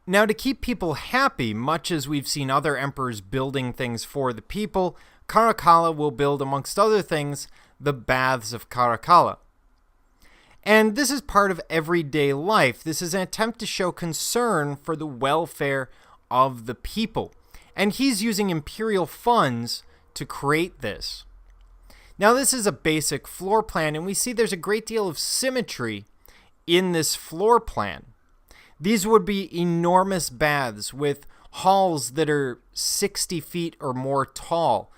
Now, to keep people happy, much as we've seen other emperors building things for the people, Caracalla will build, amongst other things, the Baths of Caracalla. And this is part of everyday life. This is an attempt to show concern for the welfare of the people. And he's using imperial funds to create this. Now, this is a basic floor plan, and we see there's a great deal of symmetry in this floor plan. These would be enormous baths with halls that are 60 feet or more tall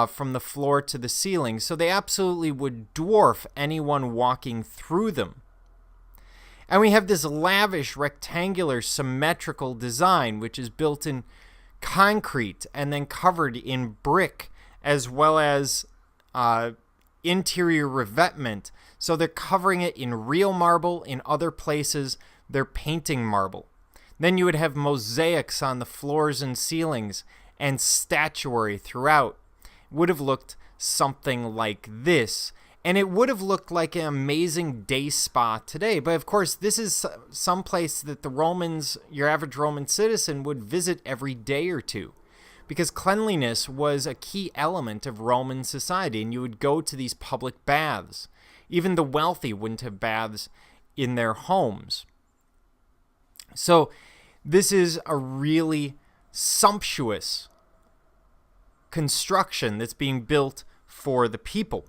from the floor to the ceiling, so they absolutely would dwarf anyone walking through them. And we have this lavish rectangular symmetrical design, which is built in concrete and then covered in brick, as well as interior revetment. So they're covering it in real marble. In other places, they're painting marble. Then you would have mosaics on the floors and ceilings and statuary throughout. It would have looked something like this. And it would have looked like an amazing day spa today. But of course, this is some place that the Romans, your average Roman citizen, would visit every day or two. Because cleanliness was a key element of Roman society. And you would go to these public baths. Even the wealthy wouldn't have baths in their homes. So this is a really sumptuous construction that's being built for the people.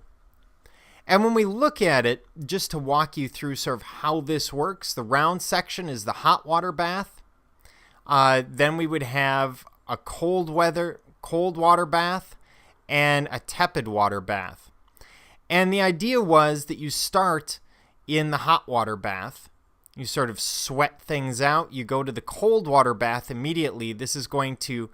And when we look at it, just to walk you through sort of how this works, the round section is the hot water bath. Then we would have a cold water bath and a tepid water bath. And the idea was that you start in the hot water bath. You sort of sweat things out. You go to the cold water bath immediately. This is going to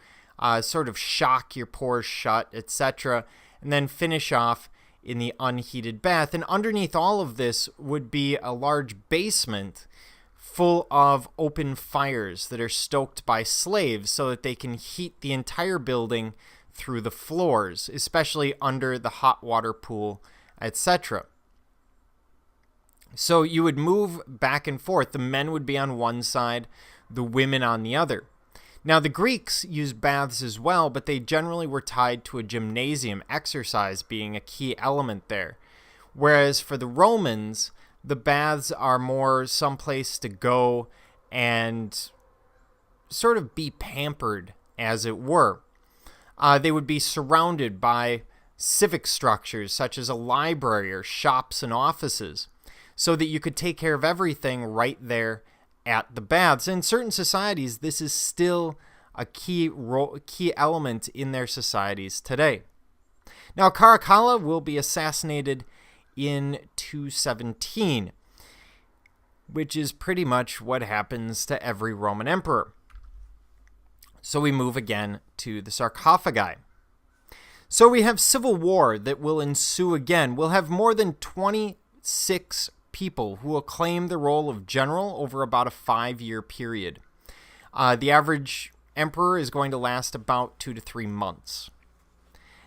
sort of shock your pores shut, etc. And then finish off in the unheated bath. And underneath all of this would be a large basement full of open fires that are stoked by slaves so that they can heat the entire building through the floors, especially under the hot water pool, etc. So you would move back and forth. The men would be on one side, the women on the other. Now, the Greeks used baths as well, but they generally were tied to a gymnasium, exercise being a key element there. Whereas for the Romans, the baths are more someplace to go and sort of be pampered, as it were. They would be surrounded by civic structures, such as a library or shops and offices, so that you could take care of everything right there at the baths. In certain societies, this is still a key element in their societies today. Now, Caracalla will be assassinated in 217, which is pretty much what happens to every Roman emperor. So we move again to the sarcophagi. So we have civil war that will ensue again. We'll have more than 26 people who will claim the role of general over about a 5-year period. The average emperor is going to last about 2 to 3 months.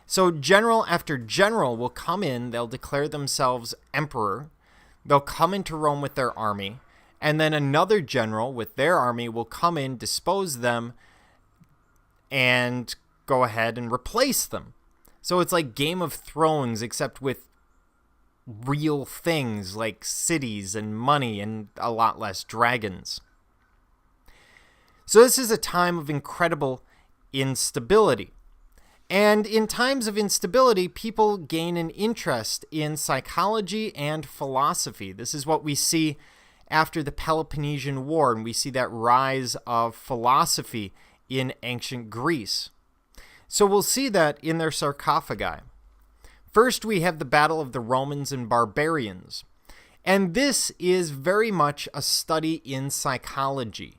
So general after general will come in, they'll declare themselves emperor, they'll come into Rome with their army, and then another general with their army will come in, dispose them, and go ahead and replace them. So it's like Game of Thrones, except with real things like cities and money and a lot less dragons. So this is a time of incredible instability. And in times of instability, people gain an interest in psychology and philosophy. This is what we see after the Peloponnesian War, and we see that rise of philosophy in ancient Greece. So we'll see that in their sarcophagi. First, we have the battle of the Romans and barbarians. And this is very much a study in psychology,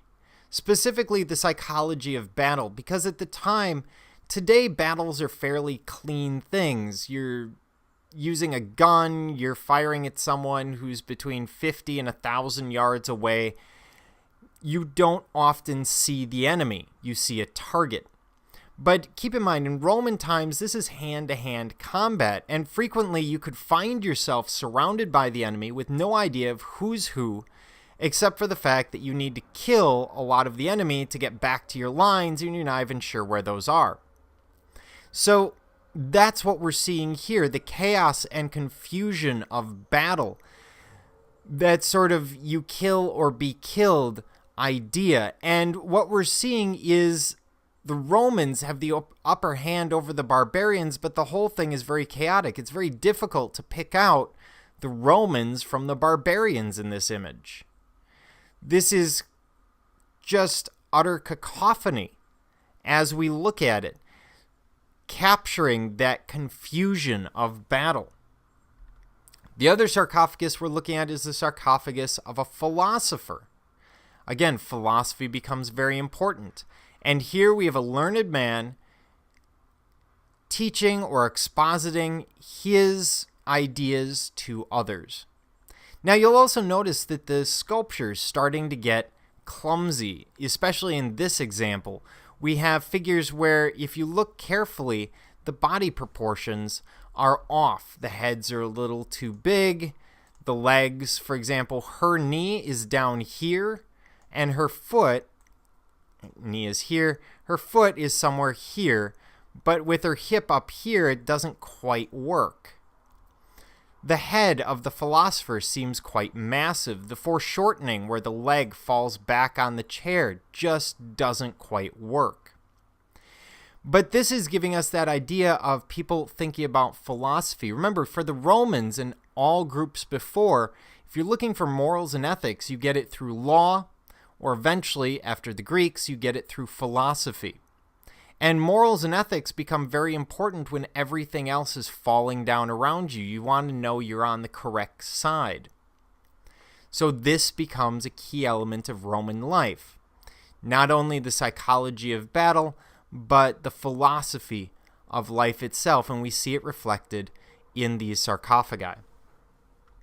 specifically the psychology of battle, because at the time, today battles are fairly clean things. You're using a gun, you're firing at someone who's between 50 and 1,000 yards away. You don't often see the enemy, you see a target. But keep in mind, in Roman times, this is hand-to-hand combat, and frequently you could find yourself surrounded by the enemy with no idea of who's who, except for the fact that you need to kill a lot of the enemy to get back to your lines, and you're not even sure where those are. So that's what we're seeing here, the chaos and confusion of battle. That sort of you kill or be killed idea. And what we're seeing is the Romans have the upper hand over the barbarians, but the whole thing is very chaotic. It's very difficult to pick out the Romans from the barbarians in this image. This is just utter cacophony as we look at it, capturing that confusion of battle. The other sarcophagus we're looking at is the sarcophagus of a philosopher. Again, philosophy becomes very important. And here we have a learned man teaching or expositing his ideas to others. Now you'll also notice that the sculpture is starting to get clumsy, especially in this example. We have figures where, if you look carefully, the body proportions are off. The heads are a little too big. The legs, for example, her knee is down here, and her foot, knee is here, her foot is somewhere here, but with her hip up here, it doesn't quite work. The head of the philosopher seems quite massive. The foreshortening where the leg falls back on the chair just doesn't quite work. But this is giving us that idea of people thinking about philosophy. Remember, for the Romans and all groups before, if you're looking for morals and ethics, you get it through law, or eventually, after the Greeks, you get it through philosophy. And morals and ethics become very important when everything else is falling down around you. You want to know you're on the correct side. So this becomes a key element of Roman life. Not only the psychology of battle, but the philosophy of life itself, and we see it reflected in these sarcophagi.